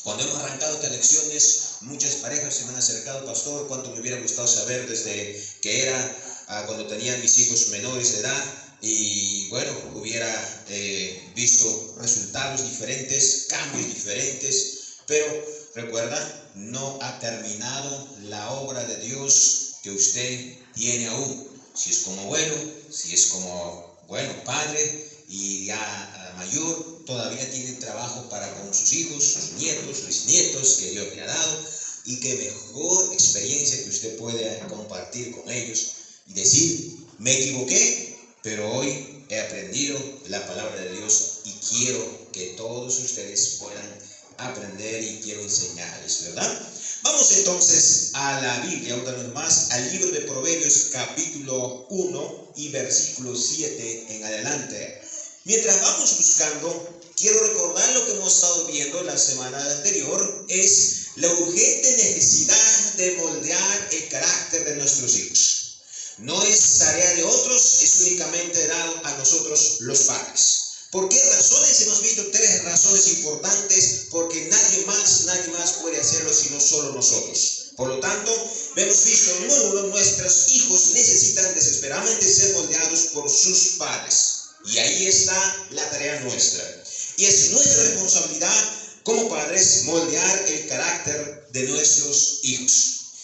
Cuando hemos arrancado estas lecciones, muchas parejas se me han acercado, pastor, cuánto me hubiera gustado saber desde que era cuando tenía mis hijos menores de edad, y bueno, hubiera visto resultados diferentes, cambios diferentes, pero recuerda, no ha terminado la obra de Dios que usted tiene aún. Si es como abuelo, si es como, bueno, padre y ya mayor, todavía tiene trabajo para con sus hijos, sus nietos, bisnietos que Dios le ha dado, y qué mejor experiencia que usted puede compartir con ellos y decir, me equivoqué, pero hoy he aprendido la palabra de Dios y quiero que todos ustedes puedan aprender y quiero enseñarles, ¿verdad? Vamos entonces a la Biblia, otra vez más, al libro de Proverbios capítulo 1 y versículo 7 en adelante. Mientras vamos buscando, quiero recordar lo que hemos estado viendo la semana anterior, es la urgente necesidad de moldear el carácter de nuestros hijos. No es tarea de otros, es únicamente dado a nosotros los padres. ¿Por qué razones? Hemos visto 3 razones importantes, porque nadie más puede hacerlo sino solo nosotros. Por lo tanto, hemos visto, número 1, nuestros hijos necesitan desesperadamente ser moldeados por sus padres. Y ahí está la tarea nuestra. Y es nuestra responsabilidad como padres moldear el carácter de nuestros hijos.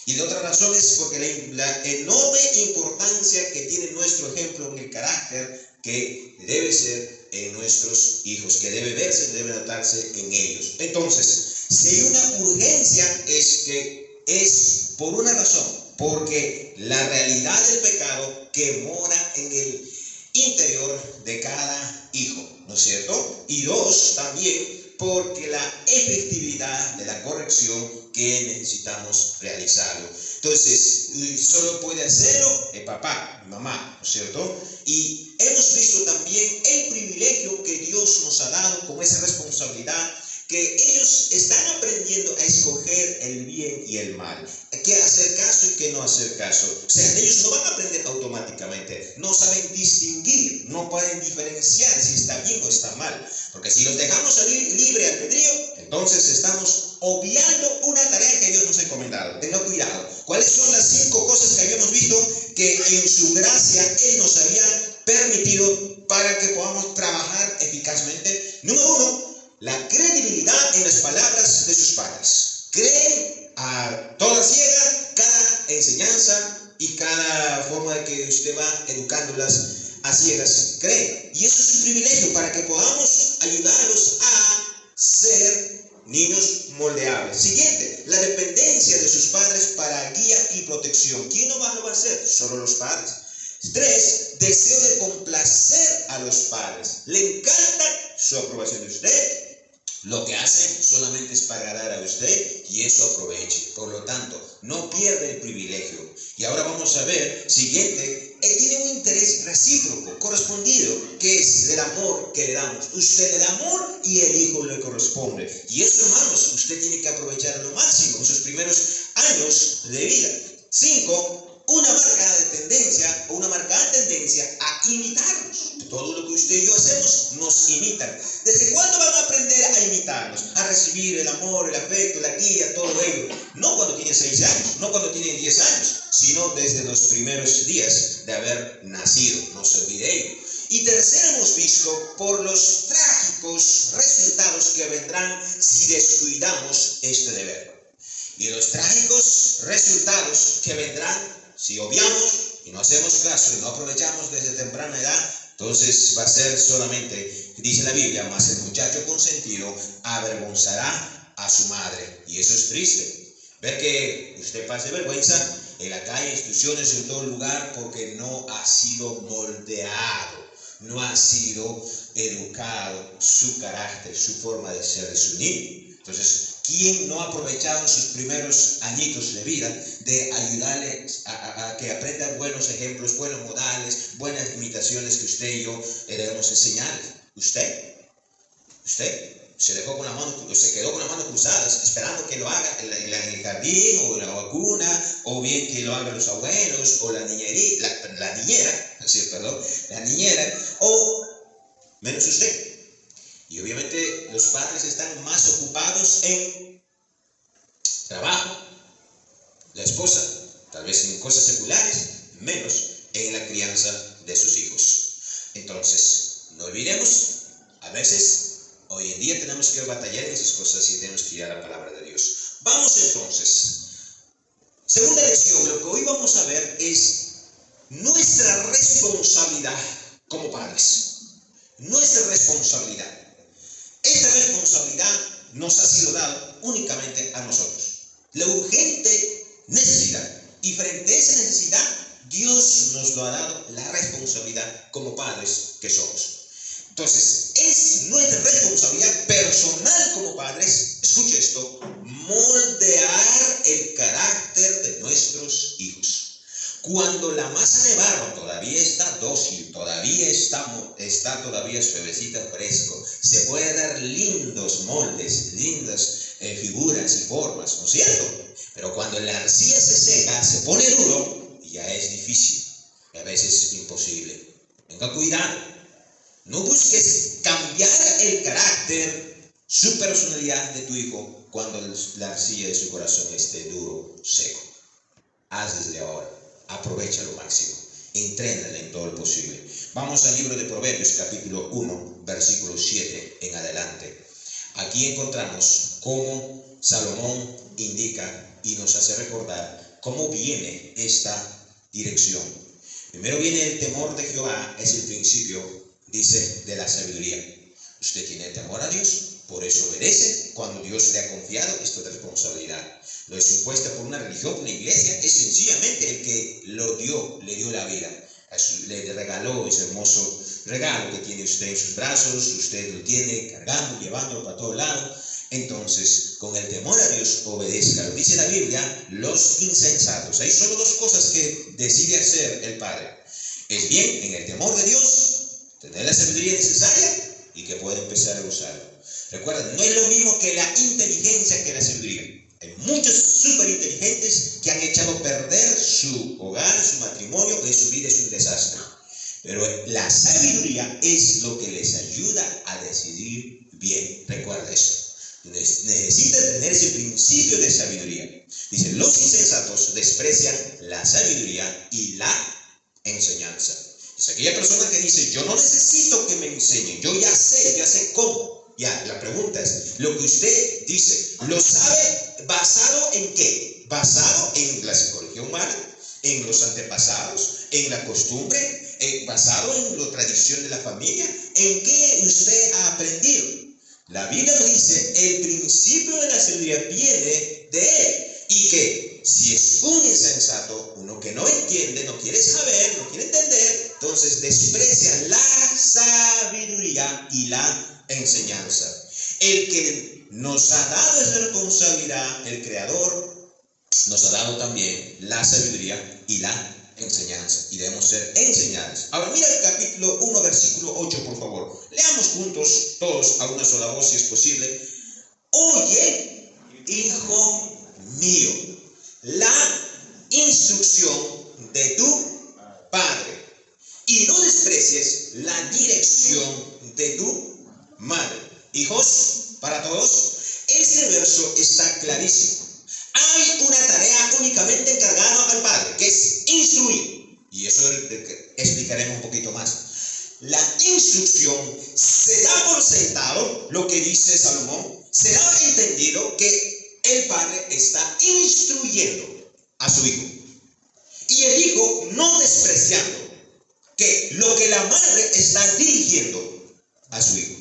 Y de otra razón es porque la enorme importancia que tiene nuestro ejemplo en el carácter que debe ser en nuestros hijos, que debe verse, debe notarse en ellos. Entonces, si hay una urgencia, es por una razón, porque la realidad del pecado que mora en el interior de cada hijo, ¿no es cierto? Y 2, también porque la efectividad de la corrección que necesitamos realizarlo. Entonces, solo puede hacerlo el papá, mamá, ¿no es cierto? Y hemos visto también el privilegio que Dios nos ha dado con esa responsabilidad, que ellos están aprendiendo a escoger el bien y el mal, qué hacer caso y qué no hacer caso. O sea, ellos no van a aprender automáticamente, no saben distinguir, no pueden diferenciar si está bien o está mal, porque si los dejamos libre albedrío, entonces estamos obviando una tarea que Dios nos ha encomendado. Tenga cuidado. ¿Cuáles son las 5 cosas que habíamos visto que en su gracia Él nos había permitido para que podamos trabajar eficazmente? Número 1, la credibilidad en las palabras de sus padres. Creen a toda ciega cada enseñanza y cada forma de que usted va educándolas a ciegas. Creen. Y eso es un privilegio para que podamos ayudarlos a ser niños moldeables. Siguiente, la dependencia de sus padres para guía y protección. ¿Quién no lo va a hacer? Solo los padres. 3, deseo de complacer a los padres. Le encanta su aprobación de usted. Lo que hacen solamente es para agradar a usted y eso aproveche. Por lo tanto, no pierde el privilegio. Y ahora vamos a ver, siguiente, él tiene un interés recíproco, correspondido, que es del amor que le damos. Usted le da amor y el hijo le corresponde. Y eso, hermanos, usted tiene que aprovechar lo máximo en sus primeros años de vida. 5, una marcada tendencia a imitarnos. Todo lo que usted y yo hacemos nos imitan. ¿Desde cuándo van a aprender a imitarnos? A recibir el amor, el afecto, la guía, todo ello. No cuando tiene 6 años, no cuando tiene 10 años, sino desde los primeros días de haber nacido. No se olvide ello. Y tercero, hemos visto por los trágicos resultados que vendrán si descuidamos este deber. Y los trágicos resultados que vendrán si obviamos y no hacemos caso y no aprovechamos desde temprana edad, entonces va a ser solamente, dice la Biblia, más el muchacho consentido avergonzará a su madre. Y eso es triste. Ver que usted pase vergüenza en la calle, instituciones, en todo lugar, porque no ha sido moldeado, no ha sido educado su carácter, su forma de ser de su niño. Entonces, ¿quién no ha aprovechado en sus primeros añitos de vida de ayudarle a que aprendan buenos ejemplos, buenos modales, buenas imitaciones que usted y yo debemos enseñarle? Usted se quedó con las manos cruzadas esperando que lo haga en el jardín o en la vacuna, o bien que lo hagan los abuelos o la niñera, o menos usted. Y obviamente los padres están más ocupados en trabajo, la esposa, tal vez en cosas seculares, menos en la crianza de sus hijos. Entonces, no olvidemos, a veces, hoy en día tenemos que batallar en esas cosas y tenemos que ir a la palabra de Dios. Vamos entonces. Segunda lección, lo que hoy vamos a ver es nuestra responsabilidad como padres. Nuestra responsabilidad. Esta responsabilidad nos ha sido dada únicamente a nosotros. La urgente necesidad. Y frente a esa necesidad, Dios nos lo ha dado la responsabilidad como padres que somos. Entonces, es nuestra responsabilidad personal como padres, escuche esto, moldear el carácter de nuestros hijos. Cuando la masa de barro todavía está dócil, todavía está todavía suavecita, fresco, se puede dar lindos moldes, lindas figuras y formas, ¿no es cierto? Pero cuando la arcilla se seca, se pone duro, y ya es difícil, y a veces es imposible. Tenga cuidado. No busques cambiar el carácter, su personalidad de tu hijo cuando la arcilla de su corazón esté duro, seco. Haz desde ahora. Aprovecha lo máximo. Entrénale en todo lo posible. Vamos al libro de Proverbios, capítulo 1, versículo 7 en adelante. Aquí encontramos cómo Salomón indica y nos hace recordar cómo viene esta dirección. Primero viene el temor de Jehová, es el principio, dice, de la sabiduría. Usted tiene temor a Dios, por eso obedece. Cuando Dios le ha confiado esta responsabilidad, no es impuesta por una religión, una iglesia, es sencillamente el que le dio la vida. Le regaló ese hermoso regalo que tiene usted en sus brazos, usted lo tiene cargando, llevándolo para todos lados. Entonces, con el temor a Dios, obedezca. Lo dice la Biblia, los insensatos. Hay solo dos cosas que decide hacer el Padre. Es bien, en el temor de Dios, tener la sabiduría necesaria y que pueda empezar a usarlo. Recuerda, no es lo mismo que la inteligencia que la sabiduría. Hay muchos súper inteligentes que han echado a perder su hogar, su matrimonio, y su vida es un desastre. Pero la sabiduría es lo que les ayuda a decidir bien. Recuerda eso. Necesita tener ese principio de sabiduría. Dice, los insensatos desprecian la sabiduría y la enseñanza. Es aquella persona que dice, yo no necesito que me enseñen, yo ya sé cómo. Ya, la pregunta es, lo que usted dice, ¿lo sabe basado en qué? Basado en la psicología humana, en los antepasados, en la costumbre, basado en la tradición de la familia, ¿en qué usted ha aprendido? La Biblia nos dice, el principio de la sabiduría viene de él. Y que si es un insensato, uno que no entiende, no quiere saber, no quiere entender, entonces desprecia la sabiduría y la enseñanza. El que nos ha dado esa responsabilidad, el Creador, nos ha dado también la sabiduría y la enseñanza. Y debemos ser enseñados. Ahora mira el capítulo 1, versículo 8, por favor. Leamos juntos, todos a una sola voz si es posible. Oye, hijo mío, la instrucción de tu padre, y no desprecies la dirección de tu madre. Hijos, para todos, este verso está clarísimo. Hay una tarea únicamente encargada al padre, que es instruir, y eso explicaremos un poquito más. La instrucción se da por sentado, lo que dice Salomón, se da entendido que el padre está instruyendo a su hijo. Y el hijo no despreciando que lo que la madre está dirigiendo a su hijo.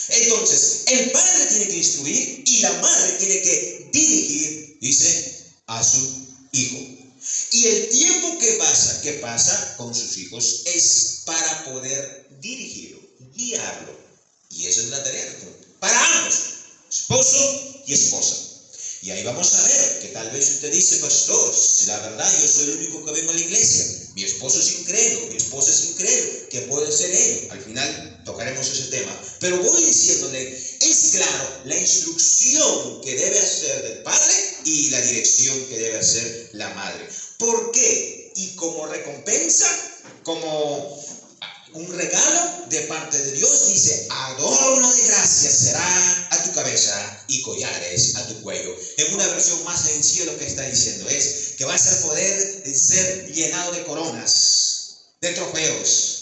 Entonces, el padre tiene que instruir y la madre tiene que dirigir, dice, a su hijo. Y el tiempo que pasa con sus hijos es para poder dirigirlo, guiarlo. Y esa es la tarea para ambos, esposo y esposa. Y ahí vamos a ver que tal vez usted dice, pastor, la verdad yo soy el único que vengo a la iglesia, mi esposo es incrédulo, mi esposa es incrédulo, ¿qué puede ser ello? Al final tocaremos ese tema, pero voy diciéndole, es claro la instrucción que debe hacer del padre y la dirección que debe hacer la madre. ¿Por qué? Y como recompensa, como un regalo de parte de Dios. Dice, adorno de gracia será a tu cabeza y collares a tu cuello. En una versión más sencilla lo que está diciendo es que vas a poder ser llenado de coronas, de trofeos,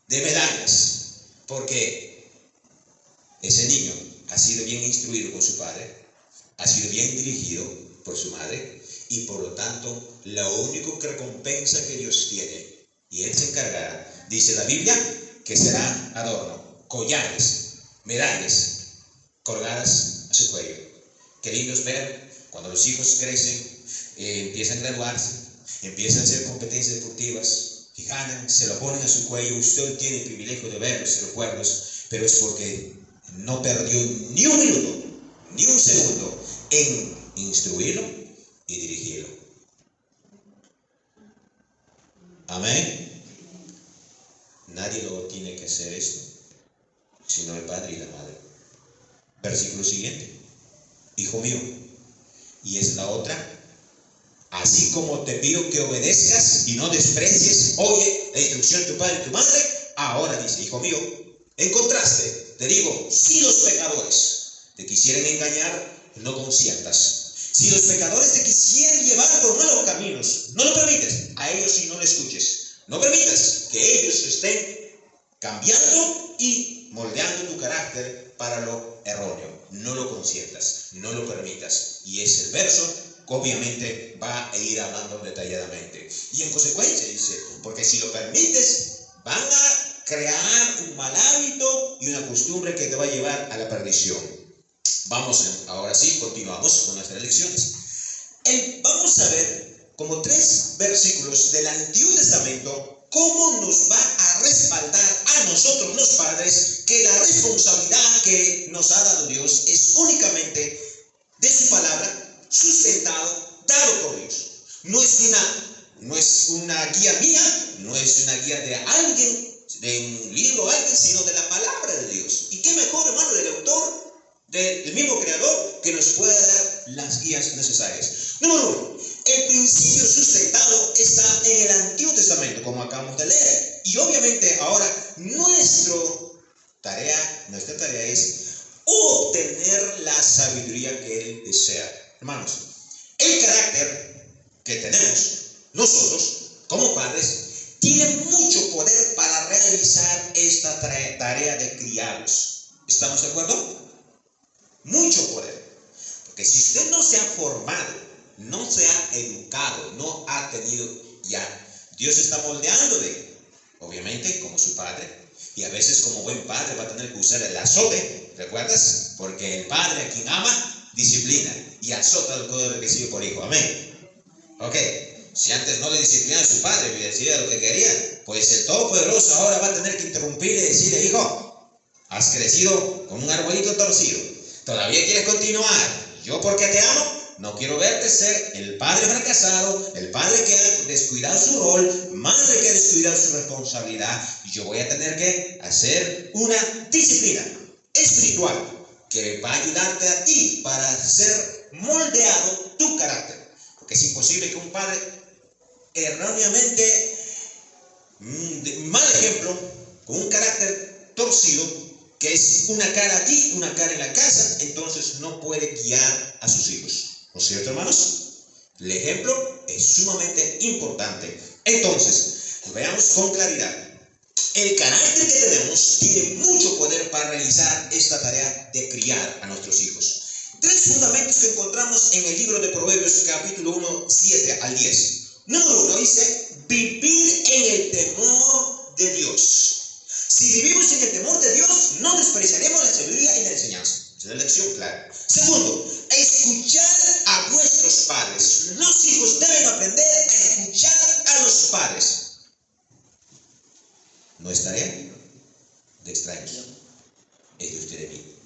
de medallas, porque ese niño ha sido bien instruido con su padre, ha sido bien dirigido por su madre, y por lo tanto la única recompensa que Dios tiene, y Él se encargará, dice la Biblia, que será adorno, collares, medallas colgadas a su cuello. Qué lindo es ver cuando los hijos crecen, empiezan a graduarse, empiezan a hacer competencias deportivas y ganan, se lo ponen a su cuello. Usted tiene el privilegio de ver los recuerdos, pero es porque no perdió ni un minuto, ni un segundo en instruirlo y dirigirlo. Amén. Nadie lo tiene que hacer esto, sino el padre y la madre. Versículo siguiente. Hijo mío, y es la otra, así como te pido que obedezcas y no desprecies, oye, la instrucción de tu padre y tu madre, ahora dice, hijo mío, en contraste, te digo, si los pecadores te quisieren engañar, no consientas. Si los pecadores te quisieran llevar por malos caminos, no lo permites. A ellos sí no lo escuches. No permitas que ellos estén cambiando y moldeando tu carácter para lo erróneo. No lo consientas, no lo permitas. Y es el verso que obviamente va a ir hablando detalladamente. Y en consecuencia dice, porque si lo permites, van a crear un mal hábito y una costumbre que te va a llevar a la perdición. Vamos, ahora sí, continuamos con nuestras lecciones. Vamos a ver como 3 versículos del Antiguo Testamento cómo nos va a respaldar a nosotros los padres que la responsabilidad que nos ha dado Dios es únicamente de su palabra, sustentado, dado por Dios. No es una guía mía, no es una guía de alguien, de un libro o alguien, sino de la palabra de Dios. Y qué mejor, hermano, del autor, del mismo creador, que nos pueda dar las guías necesarias. Número 1, el principio sustentado está en el Antiguo Testamento, como acabamos de leer. Y obviamente ahora nuestra tarea es obtener la sabiduría que Él desea. Hermanos, el carácter que tenemos nosotros como padres tiene mucho poder para realizar esta tarea de criados. ¿Estamos de acuerdo? Mucho poder. Porque si usted no se ha formado, no se ha educado, no ha tenido ya, Dios está moldeándole, obviamente como su padre, y a veces como buen padre va a tener que usar el azote, ¿recuerdas? Porque el padre a quien ama, disciplina y azota al que recibe por hijo. Amén. Ok, si antes no le disciplinaba a su padre y decía lo que quería, pues el Todopoderoso ahora va a tener que interrumpir y decirle, hijo, has crecido con un arbolito torcido, ¿todavía quieres continuar? Yo, porque te amo, no quiero verte ser el padre fracasado, el padre que ha descuidado su rol, madre que ha descuidado su responsabilidad. Y yo voy a tener que hacer una disciplina espiritual que va a ayudarte a ti para ser moldeado tu carácter. Porque es imposible que un padre erróneamente, mal ejemplo, con un carácter torcido, que es una cara aquí, una cara en la casa, entonces no puede guiar a sus hijos. ¿No es cierto, hermanos? El ejemplo es sumamente importante. Entonces, veamos con claridad. El carácter que tenemos tiene mucho poder para realizar esta tarea de criar a nuestros hijos. 3 fundamentos que encontramos en el libro de Proverbios, capítulo 1, 7 al 10. Número 1 dice, vivir en el temor de Dios. Si vivimos en el temor de Dios, no despreciaremos la sabiduría y la enseñanza. Es la lección clara. Segundo, escuchar a nuestros padres. Los hijos deben aprender a escuchar a los padres. No es tarea de extraños, es de usted y mí.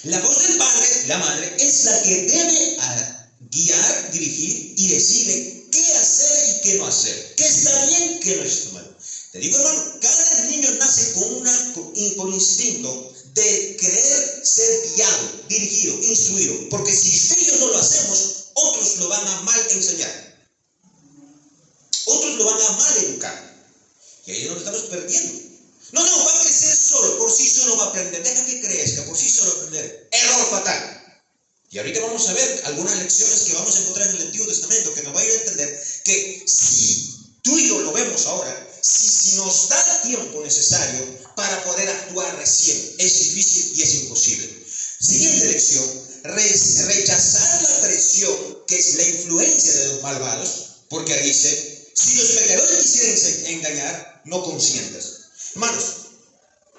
La voz del padre, la madre, es la que debe guiar, dirigir y decirle qué hacer y qué no hacer. Qué está bien, qué no está mal. Te digo, hermano, cada niño nace con instinto de querer ser guiado, dirigido, instruido. Porque si usted y yo no lo hacemos, otros lo van a mal enseñar. Otros lo van a mal educar. Y ahí nos estamos perdiendo. No, no, va a crecer solo, por sí solo va a aprender. Deja que crezca, por sí solo va a aprender. Error fatal. Y ahorita vamos a ver algunas lecciones que vamos a encontrar en el Antiguo Testamento que nos va a ayudar a entender que si tú y yo lo vemos ahora, si nos da el tiempo necesario para poder actuar recién, es difícil y es imposible. Siguiente lección, rechazar la presión que es la influencia de los malvados, porque dice, si los pecadores quisieran engañar, no consientas. Hermanos,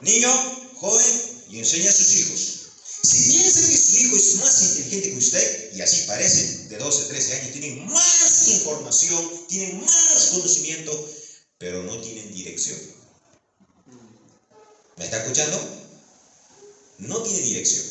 niño, joven, y enseña a sus hijos. Si piensa que su hijo es más inteligente que usted, y así parece, de 12, 13 años, tienen más información, tienen más conocimiento, pero no tienen dirección. ¿Me está escuchando? No tienen dirección.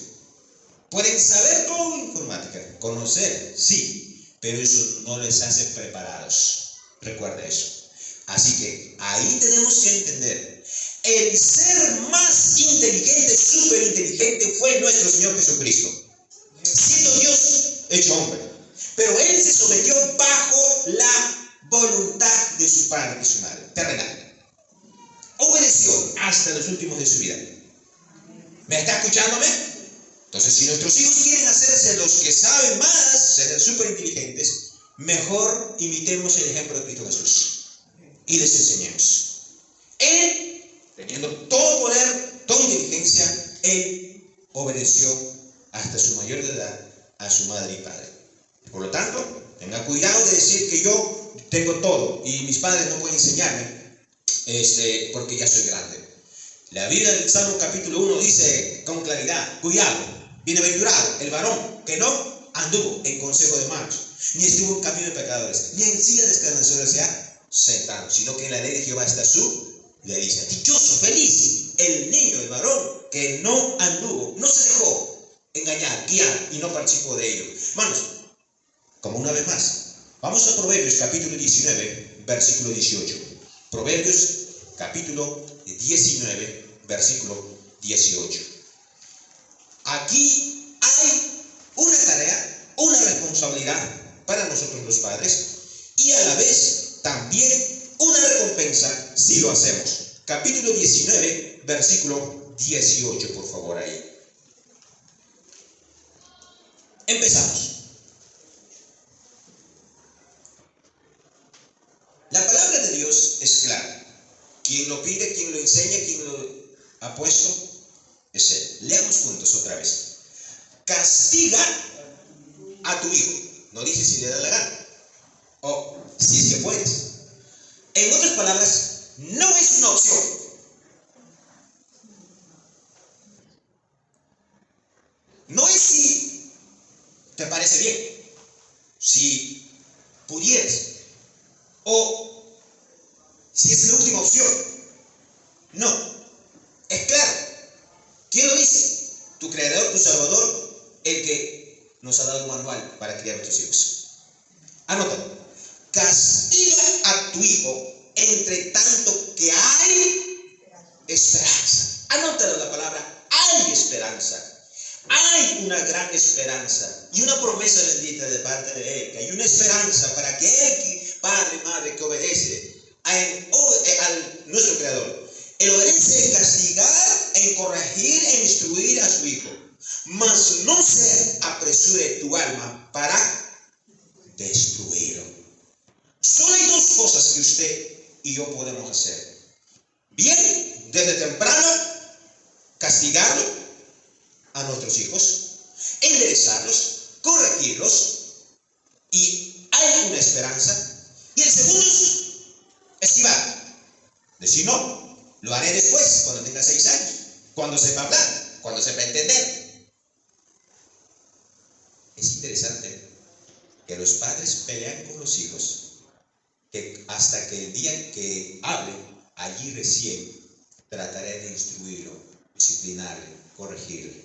Pueden saber todo de informática, conocer, sí, pero eso no les hace preparados. Recuerda eso. Así que ahí tenemos que entender, el ser más inteligente, súper inteligente, fue nuestro Señor Jesucristo. Siendo Dios hecho hombre. Pero Él se sometió bajo la voluntad de su padre y su madre, terrenal. Obedeció hasta los últimos de su vida. ¿Me está escuchándome? Entonces, si nuestros hijos quieren hacerse los que saben más, ser súper inteligentes, mejor imitemos el ejemplo de Cristo Jesús y les enseñemos. Él, teniendo todo poder, toda inteligencia, Él obedeció hasta su mayor edad a su madre y padre. Por lo tanto, tenga cuidado de decir que yo tengo todo y mis padres no pueden enseñarme porque ya soy grande. La Biblia del Salmo capítulo 1 dice con claridad, cuidado, bienaventurado el varón que no anduvo en consejo de malos, ni estuvo en camino de pecadores, ni en silla de escarnecedores se ha sentado, sino que en la ley de Jehová está su delicia. Dichoso, feliz, el niño, el varón que no anduvo, no se dejó engañar, guiar y no participó de ello. Hermanos, como una vez más, vamos a Proverbios capítulo 19, versículo 18. Proverbios capítulo 19, versículo 18. Aquí hay una tarea, una responsabilidad para nosotros los padres y a la vez también una recompensa si lo hacemos. Capítulo 19, versículo 18, por favor, ahí. Empezamos. La palabra de Dios es clara. Quien lo pide, quien lo enseña, quien lo ha puesto, es Él. Leamos juntos otra vez. Castiga a tu hijo. No dice si le da la gana. O si es que puedes. En otras palabras, no es una opción. No es si te parece bien. Si pudieras. O si es la última opción. No. Es claro. ¿Quién lo dice? Tu creador, tu salvador, el que nos ha dado un manual para criar a nuestros hijos. Anótalo. Castiga a tu hijo entre tanto que hay esperanza. Anótalo la palabra, hay esperanza. Hay una gran esperanza y una promesa bendita de parte de Él, que hay una esperanza para que Él, padre, madre, que obedece a nuestro creador. Él obedece en castigar, en corregir, en instruir a su hijo. Mas no se apresure tu alma para destruirlo. Solo hay dos cosas que usted y yo podemos hacer. Bien, desde temprano, castigarlo a nuestros hijos, enderezarlos, corregirlos, y hay una esperanza. Y el segundo es esquivar. Decir no. Lo haré después, cuando tenga 6 años, cuando sepa hablar, cuando sepa entender. Es interesante que los padres pelean con los hijos, que hasta que el día que hable, allí recién trataré de instruirlo, disciplinarle, corregirle.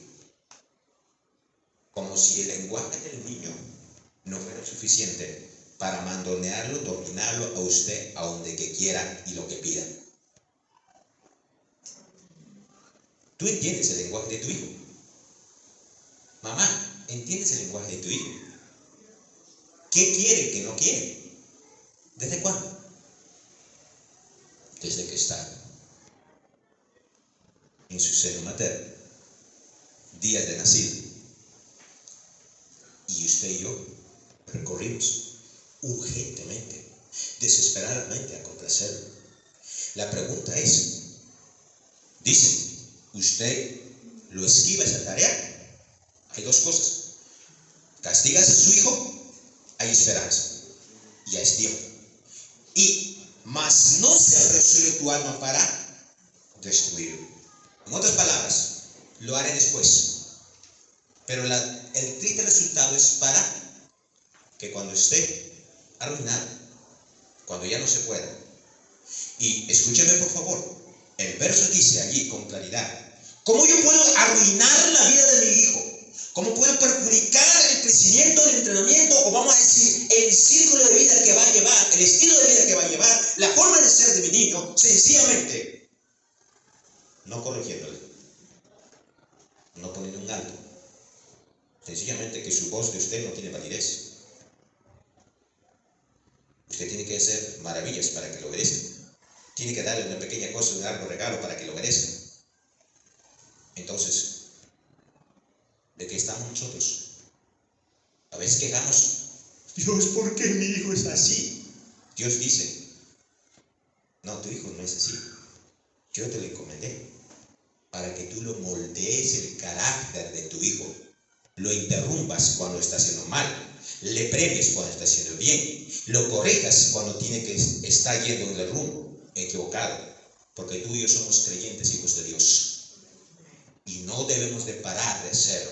Como si el lenguaje del niño no fuera suficiente para mandonearlo, dominarlo a usted a donde que quiera y lo que pida. ¿Tú entiendes el lenguaje de tu hijo? Mamá, ¿entiendes el lenguaje de tu hijo? ¿Qué quiere, qué no quiere? ¿Desde cuándo? Desde que está en su seno materno, días de nacido. Y usted y yo recorrimos urgentemente, desesperadamente a complacerlo. La pregunta es, dice, ¿usted lo esquiva esa tarea? Hay dos cosas. ¿Castigas a su hijo? Hay esperanza. Ya es tiempo. Y mas no se apresure tu alma para destruirlo. En otras palabras, lo haré después. Pero el triste resultado es para que cuando esté arruinado, cuando ya no se pueda. Y escúcheme por favor, el verso dice allí con claridad, ¿cómo yo puedo arruinar la vida de mi hijo? ¿Cómo puedo perjudicar el crecimiento, el entrenamiento, o vamos a decir, el círculo de vida que va a llevar, el estilo de vida que va a llevar, la forma de ser de mi niño? Sencillamente, no corrigiéndole, no poniendo un alto. Sencillamente que su voz de usted no tiene validez. Usted tiene que hacer maravillas para que lo obedezca. Tiene que darle una pequeña cosa, un largo regalo para que lo obedezca. Entonces, ¿de qué estamos nosotros? A veces quejamos, Dios, ¿por qué mi hijo es así? Dios dice, no, tu hijo no es así. Yo te lo encomendé para que tú lo moldees el carácter de tu hijo. Lo interrumpas cuando está haciendo mal, le premies cuando está haciendo bien, lo corrijas cuando está yendo en el rumbo equivocado, porque tú y yo somos creyentes, hijos de Dios, y no debemos de parar de hacerlo.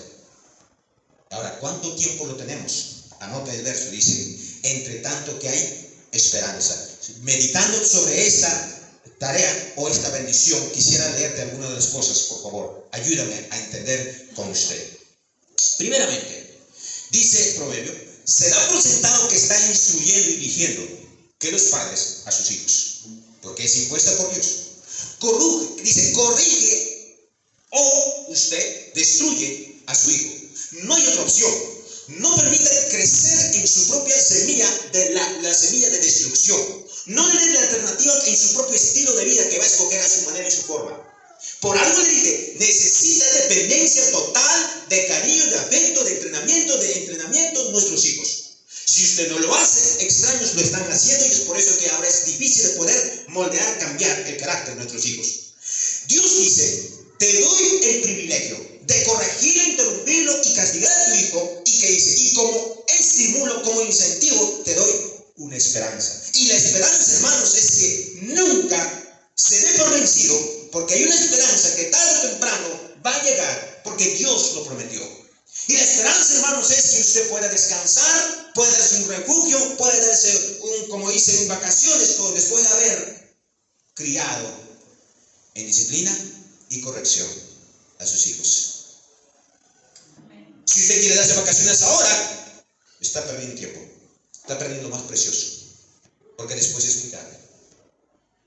Ahora, ¿cuánto tiempo lo tenemos? Anota el verso, dice, entre tanto que hay esperanza. Meditando sobre esta tarea o esta bendición, quisiera leerte algunas de las cosas, por favor. Ayúdame a entender con usted. Primeramente, dice el proverbio, se da por sentado que está instruyendo y dirigiendo que los padres a sus hijos, porque es impuesta por Dios. Corrige o usted destruye a su hijo. No hay otra opción. No permite crecer en su propia semilla, la semilla de destrucción. No le dé la alternativa en su propio estilo de vida que va a escoger a su manera y su forma. Por algo le dije, necesita dependencia total de cariño, de afecto, de entrenamiento nuestros hijos. Si usted no lo hace, extraños lo están haciendo, y es por eso que ahora es difícil de poder moldear, cambiar el carácter de nuestros hijos. Dios dice, te doy el privilegio de corregir, interrumpirlo y castigar a tu hijo. ¿Y qué dice? Y como estimulo, como incentivo, te doy una esperanza. Y la esperanza, hermanos, es que nunca se dé por vencido, porque hay una esperanza que tarde o temprano va a llegar, porque Dios lo prometió. Y la esperanza, hermanos, es que usted pueda descansar, pueda darse un refugio, pueda darse como dice, en vacaciones, después de haber criado en disciplina y corrección a sus hijos. Si usted quiere darse vacaciones ahora, está perdiendo tiempo, está perdiendo lo más precioso, porque después es muy tarde.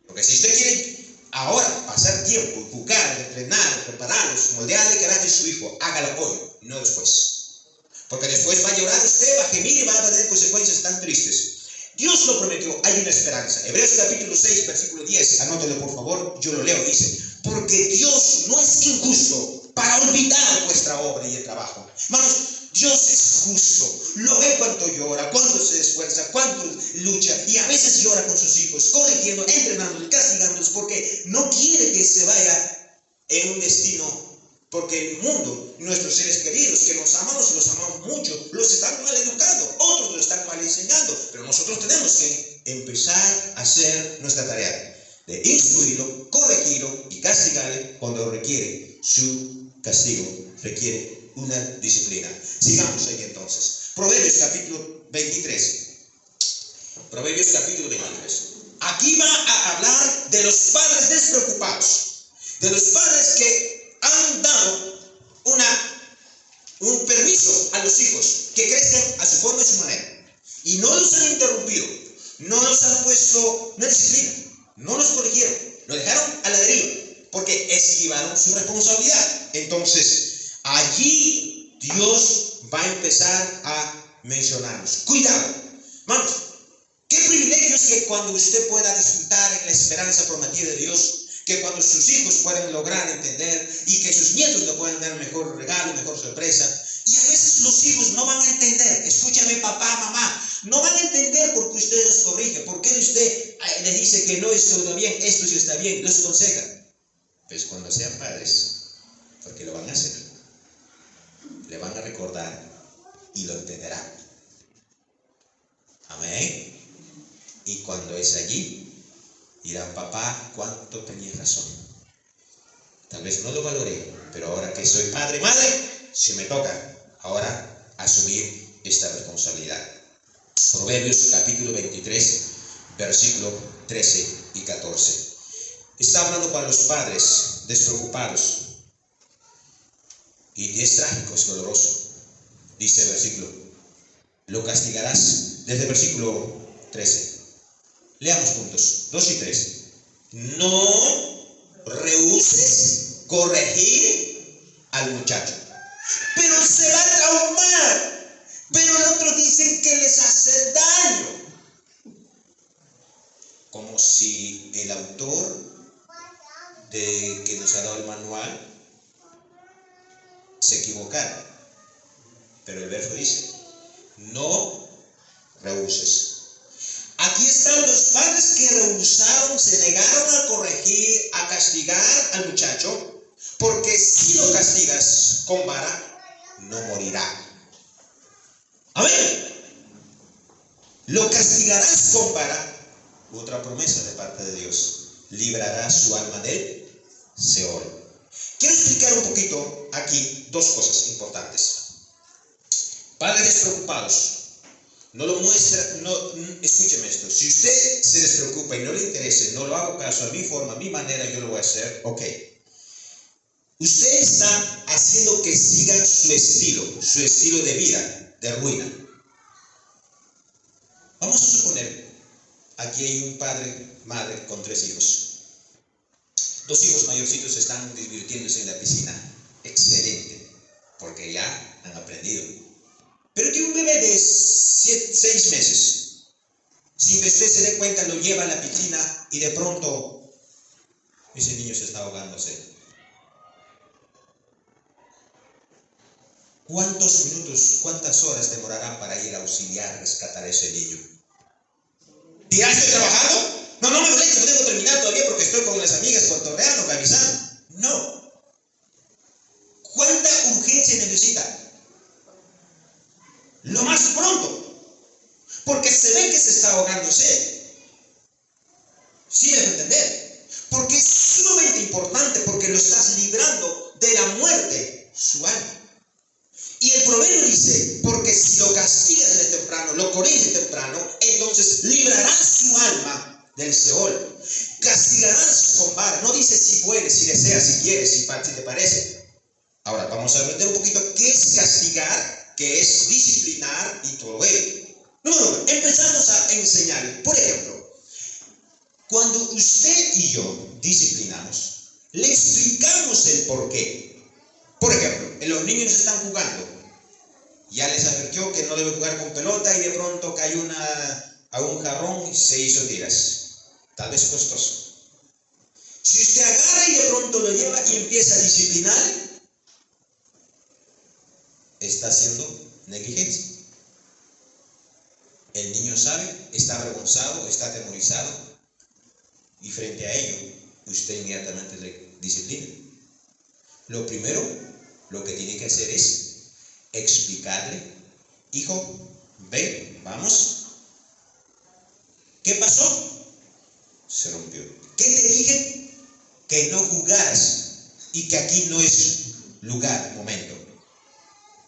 Porque si usted quiere ahora pasar tiempo, educar, entrenar, prepararlos, moldearle el carácter de su hijo, hágalo hoy, no después. Porque después va a llorar usted, va a gemir y va a tener consecuencias tan tristes. Dios lo prometió, hay una esperanza. Hebreos capítulo 6, versículo 10, anótelo por favor, yo lo leo, dice, porque Dios no es injusto para olvidar vuestra obra y el trabajo. Hermanos, Dios es justo, lo ve cuánto llora, cuánto se esfuerza, cuánto lucha, y a veces llora con sus hijos, corrigiendo, entrenándolos, castigándolos, porque no quiere que se vaya en un destino, porque el mundo, nuestros seres queridos, que nos amamos y los amamos mucho, los están mal educando, otros los están mal enseñando, pero nosotros tenemos que empezar a hacer nuestra tarea de instruirlo, corregirlo y castigarle cuando requiere su castigo, requiere una disciplina. Sigamos ahí entonces. Proverbios capítulo 23. Proverbios capítulo 23. Aquí va a hablar de los padres despreocupados, de los padres que han dado un permiso a los hijos que crezcan a su forma y su manera, y no los han interrumpido, no los han puesto una disciplina, no los corrigieron, lo dejaron a la deriva, porque esquivaron su responsabilidad. Entonces, allí Dios va a empezar a mencionarnos. Cuidado, hermanos, qué privilegio es que cuando usted pueda disfrutar en la esperanza prometida de Dios, que cuando sus hijos puedan lograr entender y que sus nietos le puedan dar mejor regalo, mejor sorpresa. Y a veces los hijos no van a entender. Escúchame, papá, mamá, no van a entender porque usted los corrige, porque usted les dice que no está bien, esto sí está bien, los aconseja. Pues cuando sean padres, porque lo van a hacer, le van a recordar y lo entenderán. Amén. Y cuando es allí, dirán, papá, cuánto tenías razón. Tal vez no lo valoré, pero ahora que soy padre, madre, si me toca ahora asumir esta responsabilidad. Proverbios capítulo 23, versículo 13 y 14. Está hablando para los padres despreocupados. Y es trágico, es doloroso. Dice el versículo, lo castigarás, desde el versículo 13. Leamos juntos, 2 y 3. No rehuses corregir al muchacho, pero se va a traumar. Pero los otros dicen que les hace daño. Como si el autor que nos ha dado el manual se equivocara. Pero el verso dice, no rehuses. Aquí están los padres que rehusaron, se negaron a corregir, a castigar al muchacho, porque si lo castigas con vara, no morirá. Amén. Lo castigarás con vara. Otra promesa de parte de Dios. Librará su alma del Seol. Quiero explicar un poquito aquí dos cosas importantes. Padres despreocupados. No lo muestra, no, escúcheme esto. Si usted se despreocupa y no le interesa, no lo hago caso, a mi forma, a mi manera, yo lo voy a hacer, ok. Usted está haciendo que siga su estilo de vida, de ruina. Vamos a suponer, aquí hay un padre, madre con 3 hijos. 2 hijos mayorcitos están divirtiéndose en la piscina. Excelente, porque ya han aprendido. Pero que un bebé de 6 meses, sin que usted se dé cuenta, lo lleva a la piscina y de pronto ese niño se está ahogándose. ¿Cuántos minutos, cuántas horas demorará para ir a auxiliar, rescatar a ese niño? ¿Dirá, estoy trabajando? No me moleste, no tengo que terminar todavía porque estoy con las amigas cotorreando, cabizando. No. ¿Cuánta urgencia necesita? Lo más pronto. Porque se ve que se está ahogándose. ¿Sí me va a entender? Porque es sumamente importante, porque lo estás librando de la muerte, su alma. Y el proverbio dice, porque si lo castigas de temprano, lo corriges temprano, entonces librarás su alma del Seol. Castigarás con vara. No dice si puedes, si deseas, si quieres, si te parece. Ahora vamos a aprender un poquito qué es castigar, qué es disciplinar y todo ello. No, empezamos a enseñar. Por ejemplo, cuando usted y yo disciplinamos, le explicamos el por qué. Por ejemplo, los niños están jugando. Ya les advirtió que no debe jugar con pelota y de pronto cayó a un jarrón y se hizo tiras. Tal vez costoso. Si usted agarra y de pronto lo lleva y empieza a disciplinar, está haciendo negligencia. El niño sabe, está avergonzado, está atemorizado y frente a ello, usted inmediatamente le disciplina. Lo primero, lo que tiene que hacer es explicarle, hijo, ven, vamos. ¿Qué pasó? Se rompió. ¿Qué te dije? Que no jugaras y que aquí no es lugar, momento.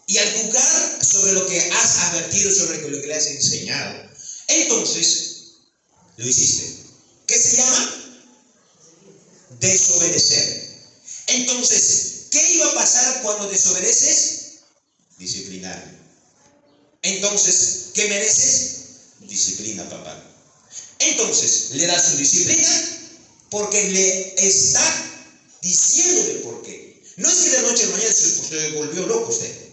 Y al jugar sobre lo que has advertido, sobre lo que le has enseñado, entonces lo hiciste. ¿Qué se llama? Desobedecer. Entonces, ¿qué iba a pasar cuando desobedeces? Disciplinar. Entonces, ¿qué mereces? Disciplina, papá. Entonces, le das su disciplina porque le está diciéndole por qué. No es que de noche a mañana se volvió loco usted.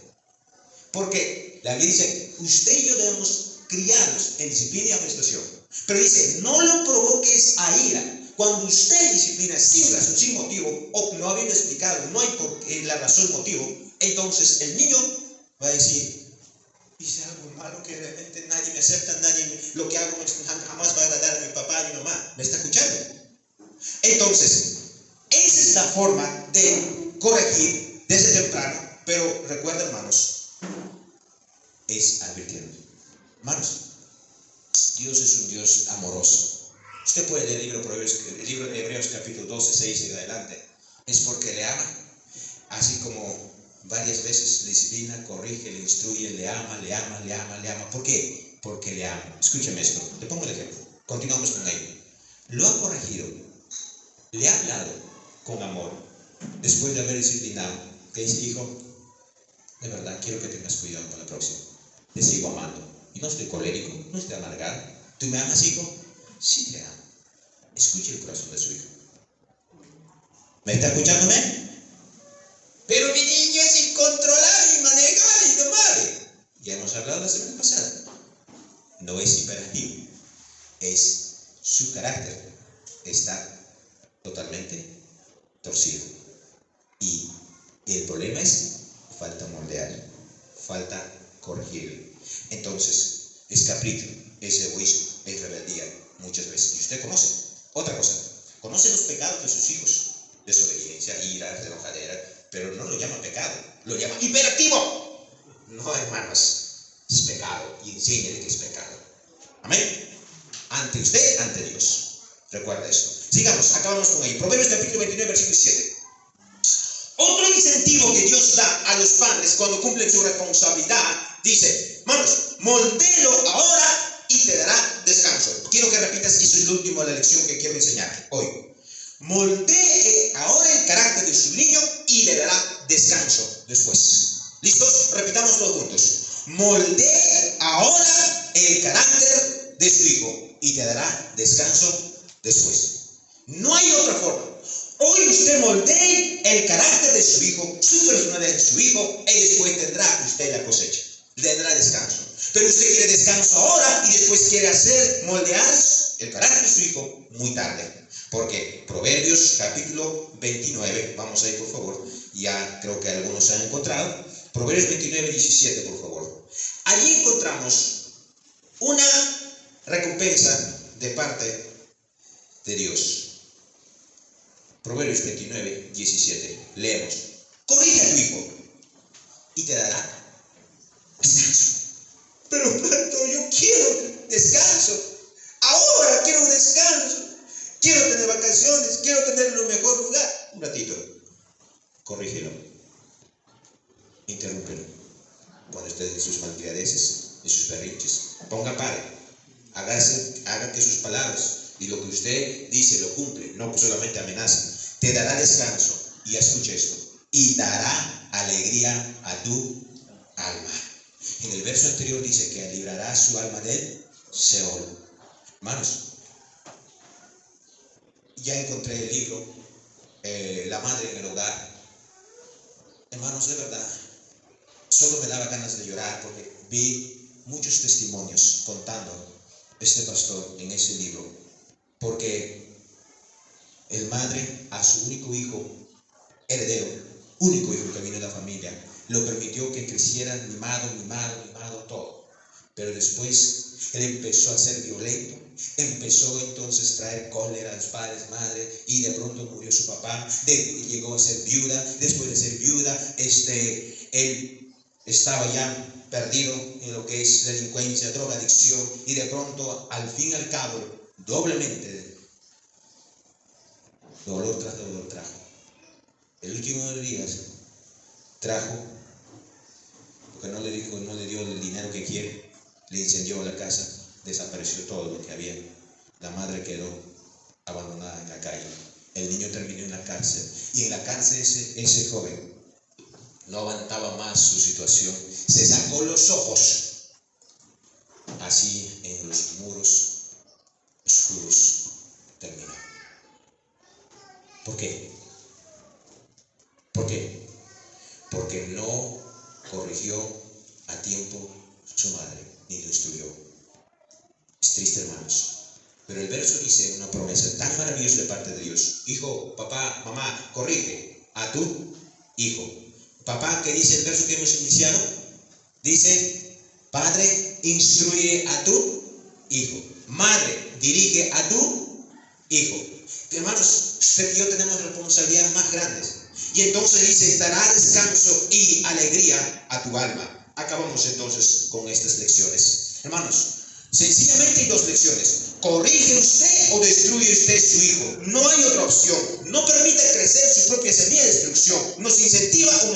Porque la Biblia dice, usted y yo debemos criarnos en disciplina y amonestación. Pero dice, no lo provoques a ira, Cuando usted disciplina sin razón, sin motivo, o no habiendo explicado, no hay la razón, motivo, entonces el niño va a decir, hice algo malo que realmente nadie me acepta, lo que hago jamás va a agradar a mi papá y mi mamá. ¿Me está escuchando? Entonces, esa es la forma de corregir desde temprano, pero recuerda, hermanos, es advirtiendo. Hermanos, Dios es un Dios amoroso. Usted puede leer el libro de Hebreos capítulo 12, 6 y de adelante. Es porque le ama, así como varias veces le disciplina, corrige, le instruye, le ama. ¿Por qué? Porque le ama. Escúcheme esto, le pongo el ejemplo. Continuamos con ello. Lo ha corregido, le ha hablado con amor, después de haber disciplinado. ¿Qué dice, hijo? De verdad, quiero que tengas cuidado para la próxima. Te sigo amando. Y no estoy colérico, no estoy amargado. ¿Tú me amas, hijo? Sí, te amo. Escuche el corazón de su hijo. ¿Me está escuchándome? Pero mi niño es incontrolable, inmanejable y no vale. Ya hemos hablado la semana pasada. No es hiperactivo. Es su carácter. Está totalmente torcido. Y el problema es, falta moldear, falta corregir. Entonces, es capricho, es egoísmo, es rebeldía, muchas veces. Y usted conoce. Otra cosa, conoce los pecados de sus hijos. Desobediencia, ira, enojadera, pero no lo llama pecado, lo llama hiperactivo. No, hermanos, es pecado y enséñale que es pecado. Amén. Ante usted, ante Dios. Recuerda esto. Sigamos, acabamos con ello. Proverbios capítulo 29, versículo 7. Otro incentivo que Dios da a los padres cuando cumplen su responsabilidad, dice, hermanos, moldélo ahora y te dará descanso. Quiero que repitas, y eso es la última lección que quiero enseñarte hoy. Moldee ahora el carácter de su niño y le dará descanso después. ¿Listos? Repitámoslo juntos. Moldee ahora el carácter de su hijo y te dará descanso después. No hay otra forma. Hoy usted moldee el carácter de su hijo, su personalidad de su hijo, y después tendrá usted la cosecha. Tendrá descanso. Pero usted quiere descanso ahora y después quiere moldear el carácter de su hijo muy tarde. Porque Proverbios capítulo 29, vamos a ir por favor, ya creo que algunos se han encontrado. Proverbios 29, 17, por favor. Allí encontramos una recompensa de parte de Dios. Proverbios 29, 17. Leemos. Corrige a tu hijo y te dará descanso. Pero tanto, yo quiero descanso. Ahora quiero descanso. Quiero tener vacaciones. Quiero tener el mejor lugar. Un ratito. Corrígelo. Interrúmpelo. Cuando esté en sus malcriadeces, en sus berrinches. Ponga pare. Haga que sus palabras y lo que usted dice lo cumple, no solamente amenaza. Te dará descanso, y escuche esto, y dará alegría a tu alma. En el verso anterior dice que librará su alma del Seol. Hermanos, ya encontré el libro, La madre en el hogar. Hermanos, de verdad, solo me daba ganas de llorar porque vi muchos testimonios contando este pastor en ese libro. Porque el madre a su único hijo, heredero, único hijo que vino de la familia, lo permitió que creciera mimado, todo. Pero después él empezó a ser violento, empezó entonces a traer cólera a los padres, madre, y de pronto murió su papá, llegó a ser viuda. Después de ser viuda, él estaba ya perdido en lo que es delincuencia, drogadicción, y de pronto, al fin y al cabo, doblemente, dolor tras dolor trajo. El último de los días trajo, porque no le dio el dinero que quiere, le incendió la casa, desapareció todo lo que había. La madre quedó abandonada en la calle. El niño terminó en la cárcel. Y en la cárcel ese joven no aguantaba más su situación. Se sacó los ojos, así en los muros oscuros terminó. ¿Por qué? ¿Por qué? Porque no corrigió a tiempo su madre, ni lo instruyó. Es triste, hermanos. Pero el verso dice una promesa tan maravillosa de parte de Dios. Hijo, papá, mamá, corrige a tu hijo. Papá, ¿qué dice el verso que hemos iniciado? Dice, padre, instruye a tu hijo. Madre, dirige a tu hijo. Hermanos, usted y yo tenemos responsabilidades más grandes. Y entonces dice, dará descanso y alegría a tu alma. Acabamos entonces con estas lecciones. Hermanos, sencillamente hay dos lecciones. ¿Corrige usted o destruye usted su hijo? No hay otra opción. No permite crecer su propia semilla de destrucción. Nos incentiva o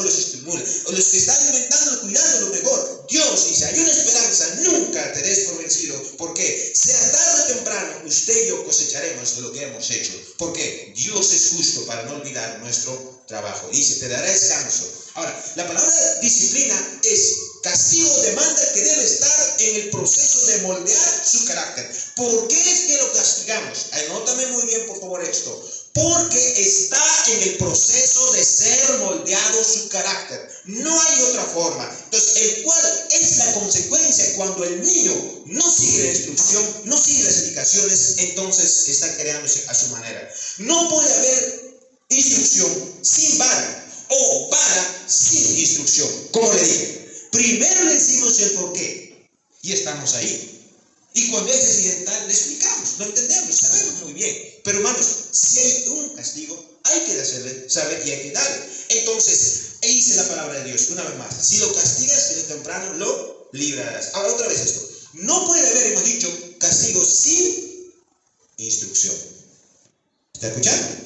los estimula. O los que están alimentando, cuidando lo mejor. Dios dice, hay una esperanza, nunca te des por vencido. Porque sea tarde o temprano, usted y yo cosecharemos de lo que hemos hecho. Porque Dios es justo para no olvidar nuestro trabajo. Dice, te dará descanso. Ahora, la palabra disciplina es castigo, demanda que debe estar en el proceso de moldear su carácter. ¿Por qué es que lo castigamos? Anótame muy bien, por favor, esto. Porque está en el proceso de ser moldeado su carácter. No hay otra forma. Entonces, el cual es la consecuencia cuando el niño no sigue la instrucción, no sigue las indicaciones, entonces está creándose a su manera. No puede haber instrucción sin vara o vara sin instrucción. Como le dije, primero le decimos el porqué y estamos ahí. Y cuando es accidental, le explicamos, lo entendemos, sabemos muy bien. Pero hermanos, si hay un castigo, hay que hacerle saber y hay que darle. Entonces, ahí dice la palabra de Dios, una vez más, si lo castigas, tarde o temprano lo librarás. Ahora, otra vez esto. No puede haber, hemos dicho, castigo sin instrucción. ¿Está escuchando?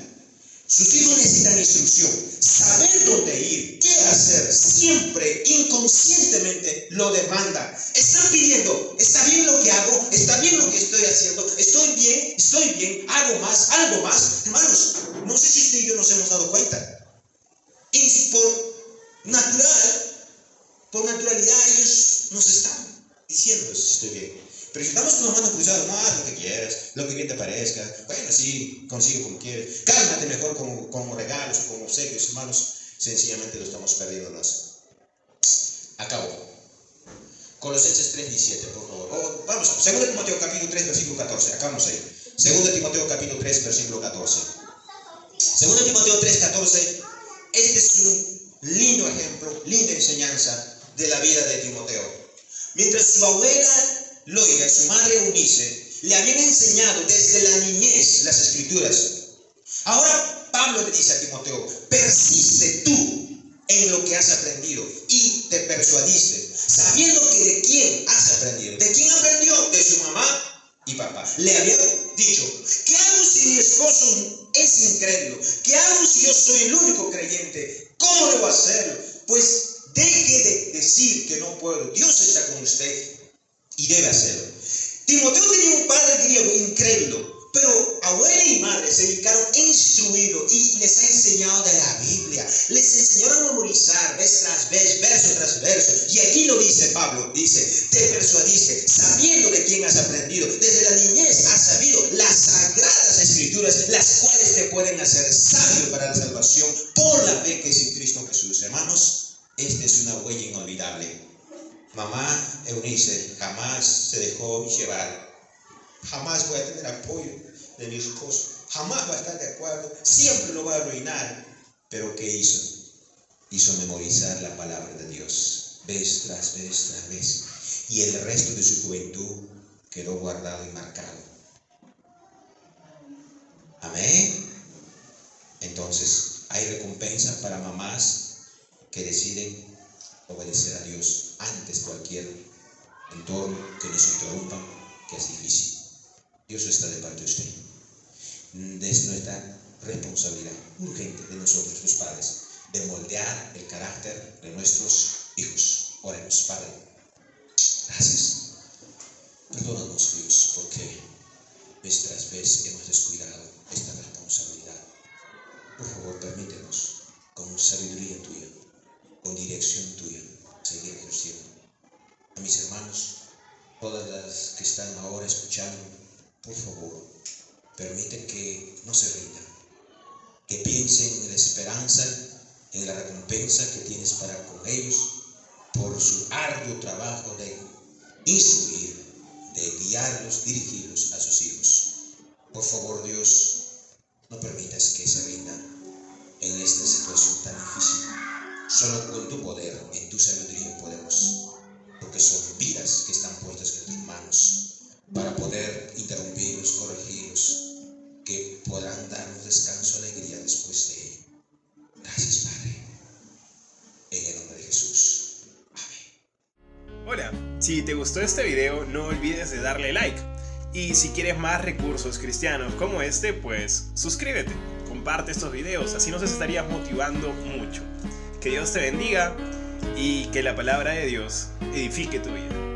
Sus hijos necesitan instrucción, saber dónde ir, qué hacer, siempre, inconscientemente lo demanda. Están pidiendo, ¿está bien lo que hago? ¿Está bien lo que estoy haciendo? ¿Estoy bien? ¿Algo más? Hermanos, no sé si usted y yo nos hemos dado cuenta. Y por naturalidad ellos nos están diciendo si estoy bien. Pero si estamos con las manos cruzadas, no haz lo que quieras, lo que bien te parezca. Bueno, sí, consigue como quieres. Cálmate mejor con regalos o con obsequios, hermanos. Sencillamente lo estamos perdiendo más. Acabo. Colosenses 3:17, por favor. Vamos, 2 Timoteo capítulo 3, versículo 14. Acabamos ahí. 2 Timoteo capítulo 3, versículo 14. 2 Timoteo 3, 14. Este es un lindo ejemplo, linda enseñanza de la vida de Timoteo. Mientras su abuela Loida y su madre Eunice le habían enseñado desde la niñez las escrituras. Ahora Pablo le dice a Timoteo, persiste tú en lo que has aprendido y te persuadiste, sabiendo que de quién has aprendido. ¿De quién aprendió? De su mamá y papá. Le habían dicho, ¿qué hago si mi esposo es incrédulo? ¿Qué hago si yo soy el único creyente? ¿Cómo debo hacerlo? Pues deje de decir que no puedo. Dios está con usted y debe hacerlo. Timoteo tenía un padre griego incrédulo, pero abuela y madre se dedicaron a instruirlo y les ha enseñado de la Biblia. Les enseñaron a memorizar vez tras vez, verso tras verso. Y aquí lo dice Pablo, dice, te persuadiste, sabiendo de quién has aprendido. Desde la niñez has sabido las sagradas escrituras, las cuales te pueden hacer sabio para la salvación por la fe que es en Cristo Jesús. Hermanos, esta es una huella inolvidable. Mamá Eunice jamás se dejó llevar. Jamás voy a tener apoyo de mi esposo. Jamás va a estar de acuerdo. Siempre lo va a arruinar. Pero ¿qué hizo? Hizo memorizar la palabra de Dios. Vez tras vez tras vez. Y el resto de su juventud quedó guardado y marcado. Amén. Entonces, hay recompensa para mamás que deciden obedecer a Dios antes cualquier entorno que nos interrumpa, que es difícil. Dios está de parte de usted. Es nuestra responsabilidad urgente de nosotros, los padres, de moldear el carácter de nuestros hijos. Oremos, Padre. Gracias. Perdónanos, Dios, porque vez tras vez hemos descuidado esta responsabilidad. Por favor, permítenos, con sabiduría tuya, con dirección tuya, seguir ejerciendo. A mis hermanos, todas las que están ahora escuchando, por favor, permiten que no se rindan, que piensen en la esperanza, en la recompensa que tienes para con ellos por su arduo trabajo de instruir, de guiar guiarlos, dirigirlos a sus hijos. Por favor, Dios, no permitas que se rindan en esta situación tan difícil. Solo con tu poder, en tu sabiduría podemos, porque son vidas que están puestas en tus manos, para poder interrumpirlos, corregirlos, que podrán darnos descanso, alegría después de ello. Gracias, Padre, en el nombre de Jesús. Amén. Hola, si te gustó este video no olvides de darle like, y si quieres más recursos cristianos como este, pues suscríbete, comparte estos videos, así nos estarías motivando mucho. Que Dios te bendiga y que la palabra de Dios edifique tu vida.